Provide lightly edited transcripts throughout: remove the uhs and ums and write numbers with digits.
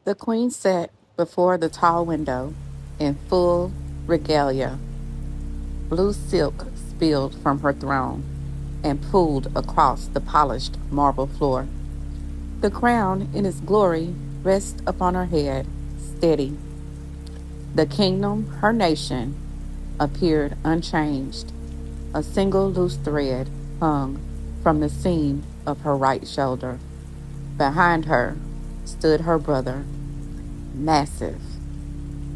The queen sat before the tall window in full regalia. Blue silk spilled from her throne and pooled across the polished marble floor. The crown in its glory rests upon her head, steady. The kingdom, her nation, appeared unchanged. A single loose thread hung from the seam of her right shoulder. Behind her stood her brother, massive,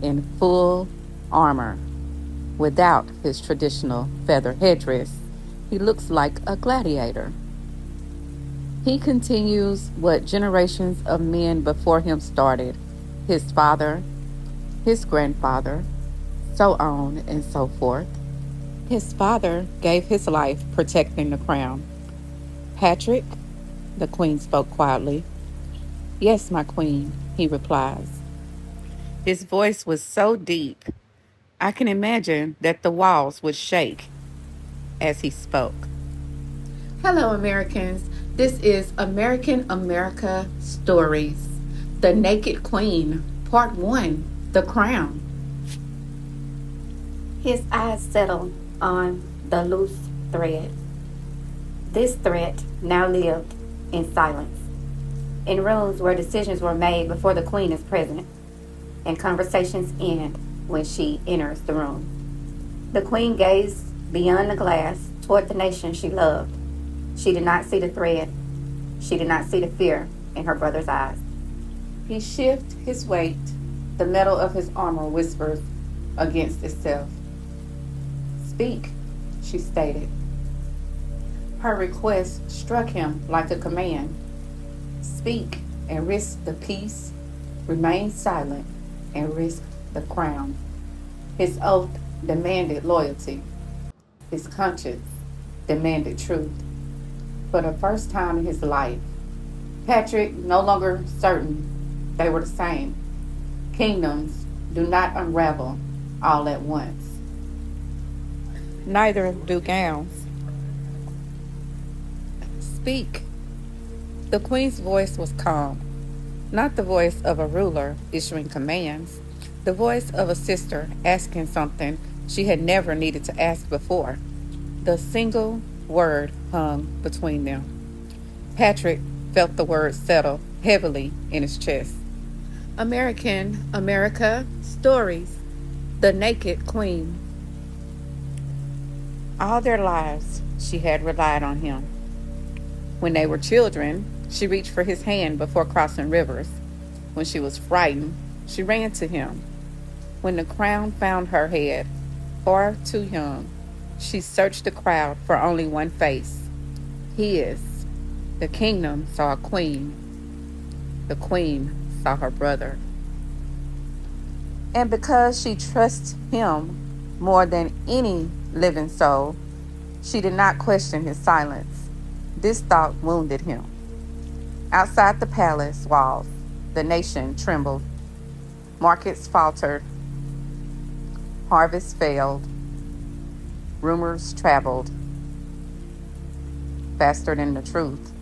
in full armor, without his traditional feather headdress. He looks like a gladiator. He continues what generations of men before him started: his father, his grandfather, so on and so forth. His father gave his life protecting the crown. Patrick, the queen spoke quietly. Yes, my queen, he replies. His voice was so deep, I can imagine that the walls would shake as he spoke. Hello, Americans. This is American America Stories. The Naked Queen, Part 1, The Crown. His eyes settled on the loose thread. This thread now lived in silence, in rooms where decisions were made before the queen is present, and conversations end when she enters the room. The queen gazed beyond the glass toward the nation she loved. She did not see the thread. She did not see the fear in her brother's eyes. He shifted his weight. The metal of his armor whispers against itself. Speak, she stated. Her request struck him like a command. Speak and risk the peace, remain silent and risk the crown. His oath demanded loyalty. His conscience demanded truth. For the first time in his life, Patrick no longer certain they were the same. Kingdoms do not unravel all at once. Neither do gowns. Speak. The queen's voice was calm, not the voice of a ruler issuing commands, the voice of a sister asking something she had never needed to ask before. The single word hung between them. Patrick felt the word settle heavily in his chest. American America Stories. The Naked Queen. All their lives, she had relied on him. When they were children, she reached for his hand before crossing rivers. When she was frightened, she ran to him. When the crown found her head, far too young, she searched the crowd for only one face. His. The kingdom saw a queen. The queen saw her brother. And because she trusts him more than any living soul, she did not question his silence. This thought wounded him. Outside the palace walls, the nation trembled. Markets faltered. Harvests failed. Rumors traveled faster than the truth.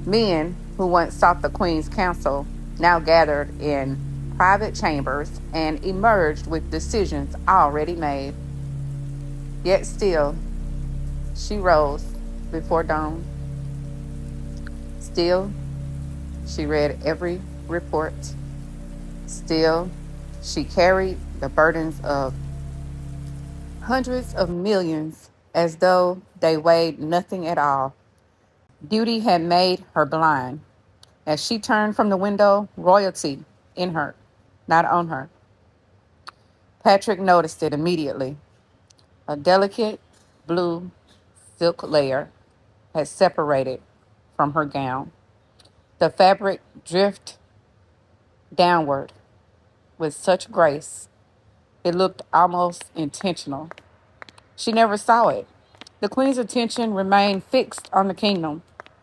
Men who once sought the queen's counsel now gathered in private chambers and emerged with decisions already made. Yet still, she rose before dawn. Still, she read every report. Still, she carried the burdens of hundreds of millions as though they weighed nothing at all. Duty had made her blind. As she turned from the window, royalty in her, not on her. Patrick noticed it immediately. A delicate blue silk layer had separated from her gown. The fabric drifted downward with such grace, it looked almost intentional. She never saw it. The queen's attention remained fixed on the kingdom,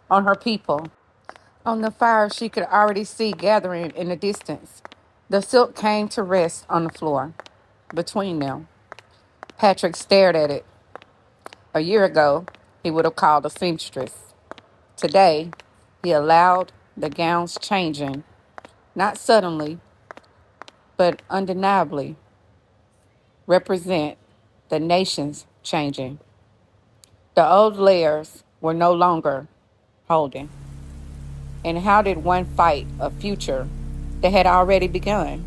on her people, on the fire she could already see gathering in the distance. The silk came to rest on the floor between them. Patrick stared at it. A year ago, he would have called a seamstress. Today, he allowed the gown's changing not suddenly, but undeniably, represent the nations changing. The old layers were no longer holding. And how did one fight a future that had already begun?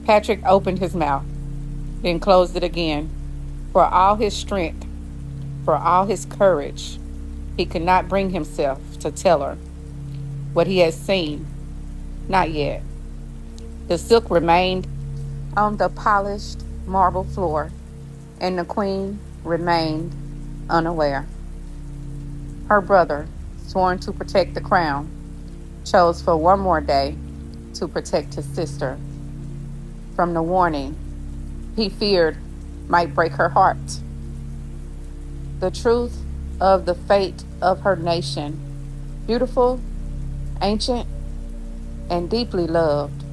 Patrick opened his mouth, then closed it again. For all his strength, for all his courage, he could not bring himself to tell her what he had seen. Not yet. The silk remained on the polished marble floor, and the queen remained unaware. Her brother, sworn to protect the crown, chose for one more day to protect his sister from the warning he feared might break her heart. The truth of the fate of her nation, beautiful, ancient, and deeply loved,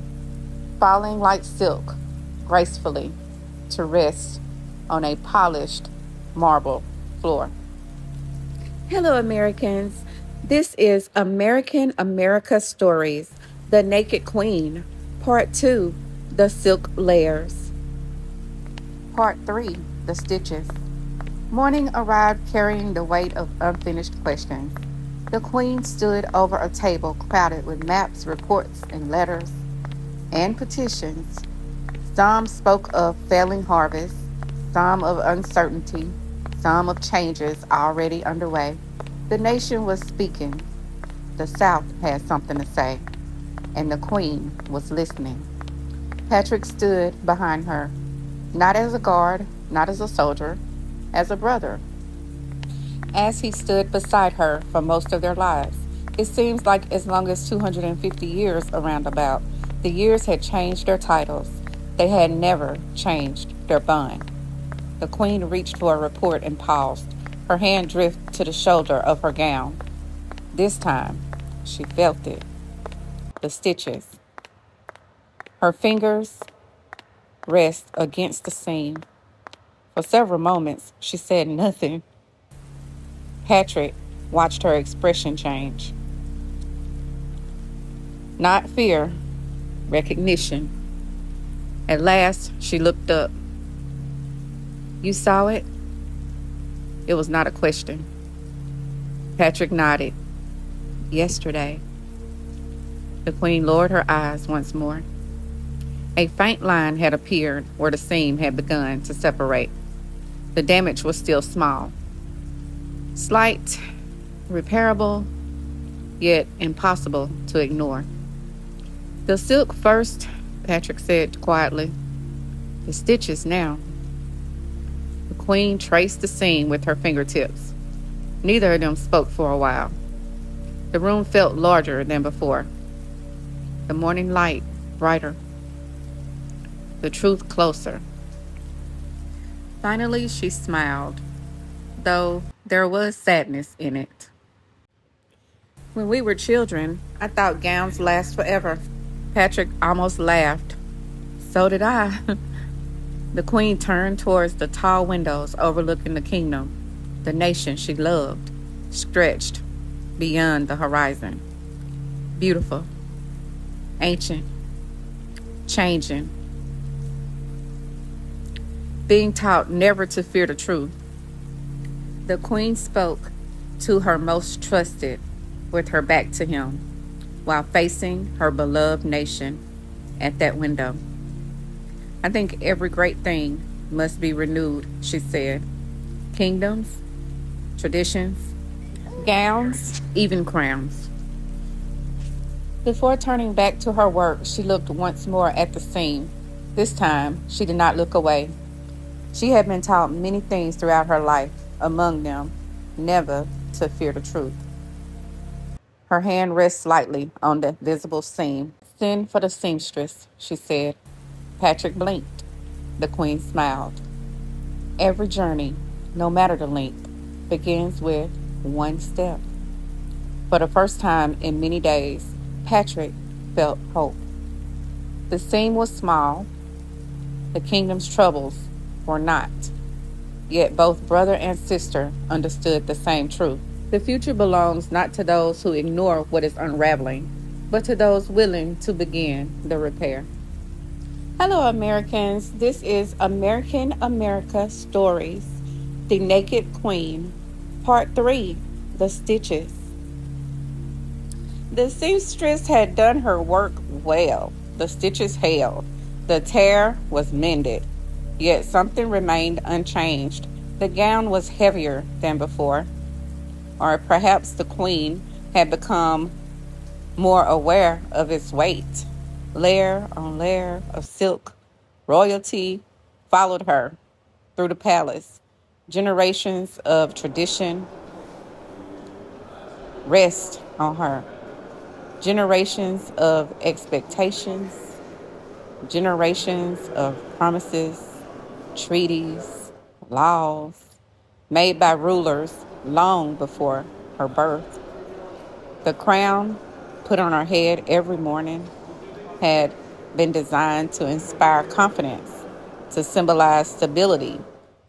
falling like silk gracefully to rest on a polished marble floor. Hello, Americans. This is American America Stories, The Naked Queen, Part 2, The Silk Layers. Part 3, The Stitches. Morning arrived carrying the weight of unfinished questions. The queen stood over a table crowded with maps, reports, and letters, and petitions. Some spoke of failing harvests, some of uncertainty, some of changes already underway. The nation was speaking. The South had something to say, and the queen was listening. Patrick stood behind her, not as a guard, not as a soldier, as a brother. As he stood beside her for most of their lives, it seems like as long as 250 years around about, the years had changed their titles. They had never changed their bond. The queen reached for a report and paused. Her hand drifted to the shoulder of her gown. This time, she felt it. The stitches. Her fingers rest against the seam. For several moments, she said nothing. Patrick watched her expression change. Not fear, recognition. At last, she looked up. You saw it? It was not a question. Patrick nodded. Yesterday. The queen lowered her eyes once more. A faint line had appeared where the seam had begun to separate. The damage was still small. Slight, repairable, yet impossible to ignore. The silk first, Patrick said quietly. The stitches now. The queen traced the seam with her fingertips. Neither of them spoke for a while. The room felt larger than before. The morning light brighter. The truth closer. Finally, she smiled, though there was sadness in it. When we were children, I thought gowns last forever. Patrick almost laughed. So did I. The queen turned towards the tall windows overlooking the kingdom, the nation she loved, stretched beyond the horizon. Beautiful, ancient, changing. Being taught never to fear the truth. The queen spoke to her most trusted with her back to him, while facing her beloved nation at that window. I think every great thing must be renewed, she said. Kingdoms, traditions, gowns, even crowns. Before turning back to her work, she looked once more at the seam. This time, she did not look away. She had been taught many things throughout her life, among them, never to fear the truth. Her hand rested lightly on the visible seam. Send for the seamstress, she said. Patrick blinked. The queen smiled. Every journey, no matter the length, begins with one step. For the first time in many days, Patrick felt hope. The seam was small. The kingdom's troubles were not. Yet both brother and sister understood the same truth. The future belongs not to those who ignore what is unraveling, but to those willing to begin the repair. Hello, Americans. This is American America Stories, The Naked Queen, Part 3, The Stitches. The seamstress had done her work well. The stitches held. The tear was mended. Yet something remained unchanged. The gown was heavier than before. Or perhaps the queen had become more aware of its weight. Layer on layer of silk, royalty followed her through the palace. Generations of tradition rest on her. Generations of expectations, generations of promises, treaties, laws made by rulers long before her birth. The crown put on her head every morning had been designed to inspire confidence, to symbolize stability,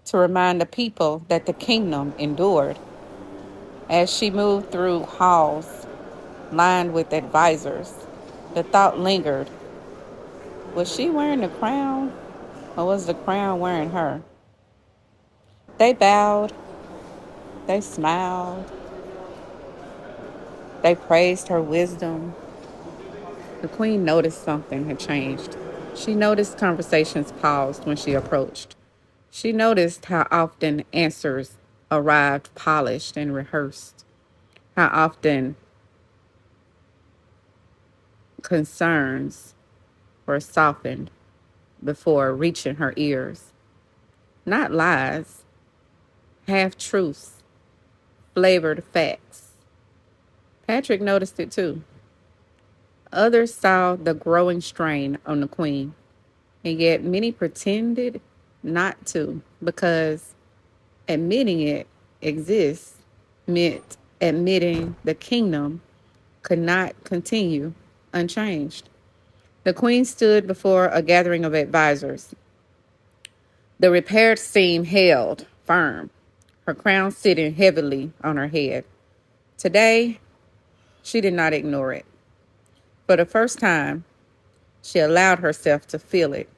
to remind the people that the kingdom endured. As she moved through halls lined with advisors, the thought lingered. Was she wearing the crown, or was the crown wearing her? They bowed, they smiled, they praised her wisdom. The queen noticed something had changed. She noticed conversations paused when she approached. She noticed how often answers arrived polished and rehearsed, how often concerns were softened before reaching her ears. Not lies, half truths, flavored facts. Patrick noticed it too. Others saw the growing strain on the queen, and yet many pretended not to because admitting it exists meant admitting the kingdom could not continue unchanged. The queen stood before a gathering of advisors. The repaired seam held firm, her crown sitting heavily on her head. Today, she did not ignore it. For the first time, she allowed herself to feel it.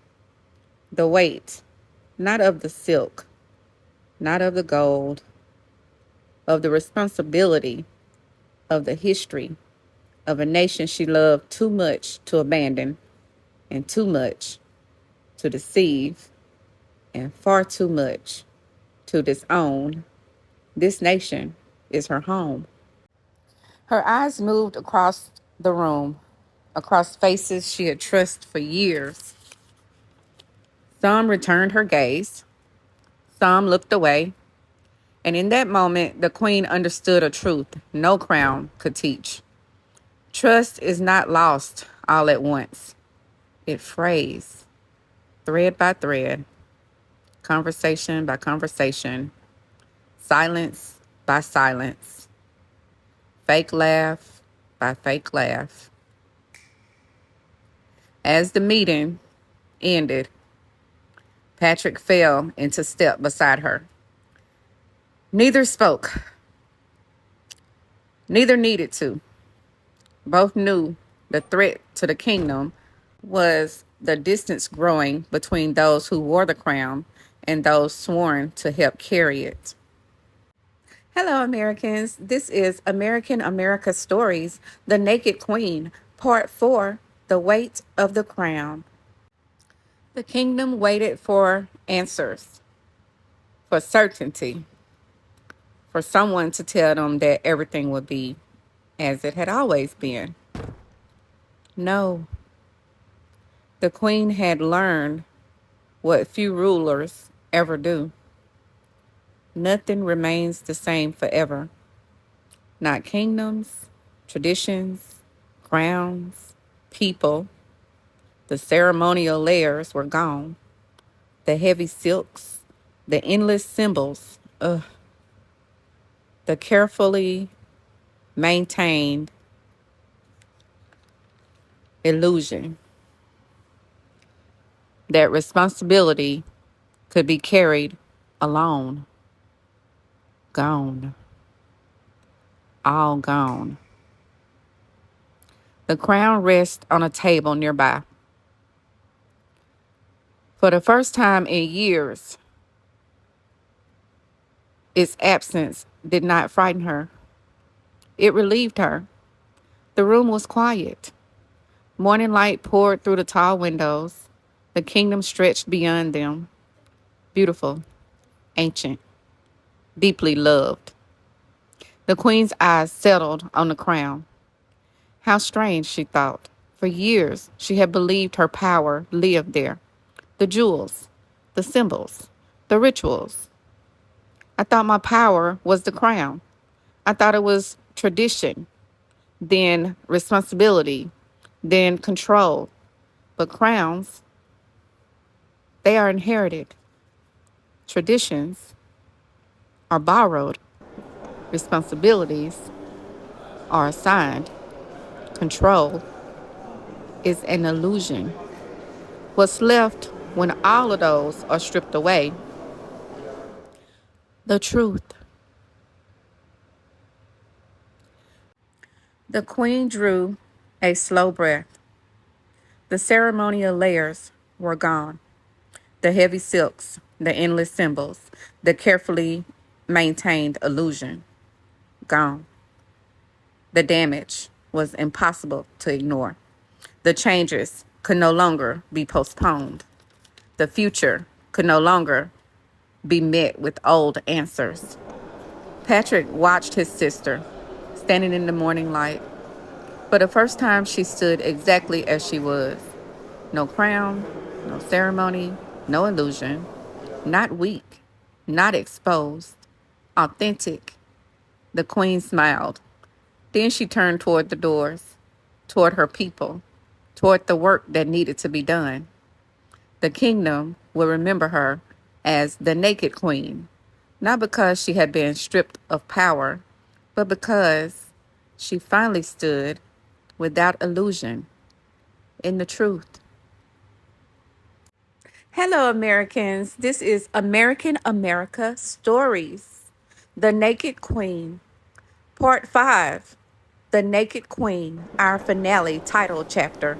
The weight, not of the silk, not of the gold, of the responsibility, of the history, of a nation she loved too much to abandon, and too much to deceive, and far too much to disown. This nation is her home. Her eyes moved across the room, across faces she had trusted for years. Some returned her gaze, some looked away, and in that moment, the queen understood a truth no crown could teach. Trust is not lost all at once. It frays, thread by thread, conversation by conversation, silence by silence, fake laugh by fake laugh. As the meeting ended, Patrick fell into step beside her. Neither spoke. Neither needed to. Both knew the threat to the kingdom was the distance growing between those who wore the crown and those sworn to help carry it. Hello, Americans. This is American America Stories, The Naked Queen, Part 4, The Weight of the Crown. The kingdom waited for answers, for certainty, for someone to tell them that everything would be as it had always been. No, the queen had learned what few rulers ever do. Nothing remains the same forever. Not kingdoms, traditions, crowns, people. The ceremonial layers were gone. The heavy silks, the endless symbols, the carefully maintained illusion that responsibility could be carried alone. Gone. All gone. The crown rests on a table nearby. For the first time in years, its absence did not frighten her. It relieved her. The room was quiet. Morning light poured through the tall windows. The kingdom stretched beyond them. Beautiful, ancient, deeply loved. The queen's eyes settled on the crown. How strange, she thought. For years, she had believed her power lived there. The jewels, the symbols, the rituals. I thought my power was the crown. I thought it was tradition, then responsibility, then control. But crowns, they are inherited. Traditions are borrowed. Responsibilities are assigned. Control is an illusion. What's left when all of those are stripped away? The truth. The queen drew a slow breath. The ceremonial layers were gone. The heavy silks, the endless symbols, the carefully maintained illusion, gone. The damage was impossible to ignore. The changes could no longer be postponed. The future could no longer be met with old answers. Patrick watched his sister, standing in the morning light. For the first time, she stood exactly as she was. No crown, no ceremony, no illusion. Not weak, not exposed, authentic. The queen smiled. Then she turned toward the doors, toward her people, toward the work that needed to be done. The kingdom will remember her as the naked queen, not because she had been stripped of power, but because she finally stood without illusion in the truth. Hello, Americans. This is American America Stories, The Naked Queen, Part 5, The Naked Queen, our finale title chapter.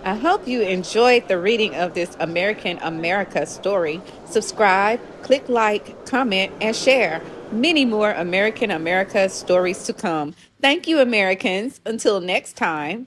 I hope you enjoyed the reading of this American America story. Subscribe, click like, comment, and share. Many more American America stories to come. Thank you, Americans. Until next time.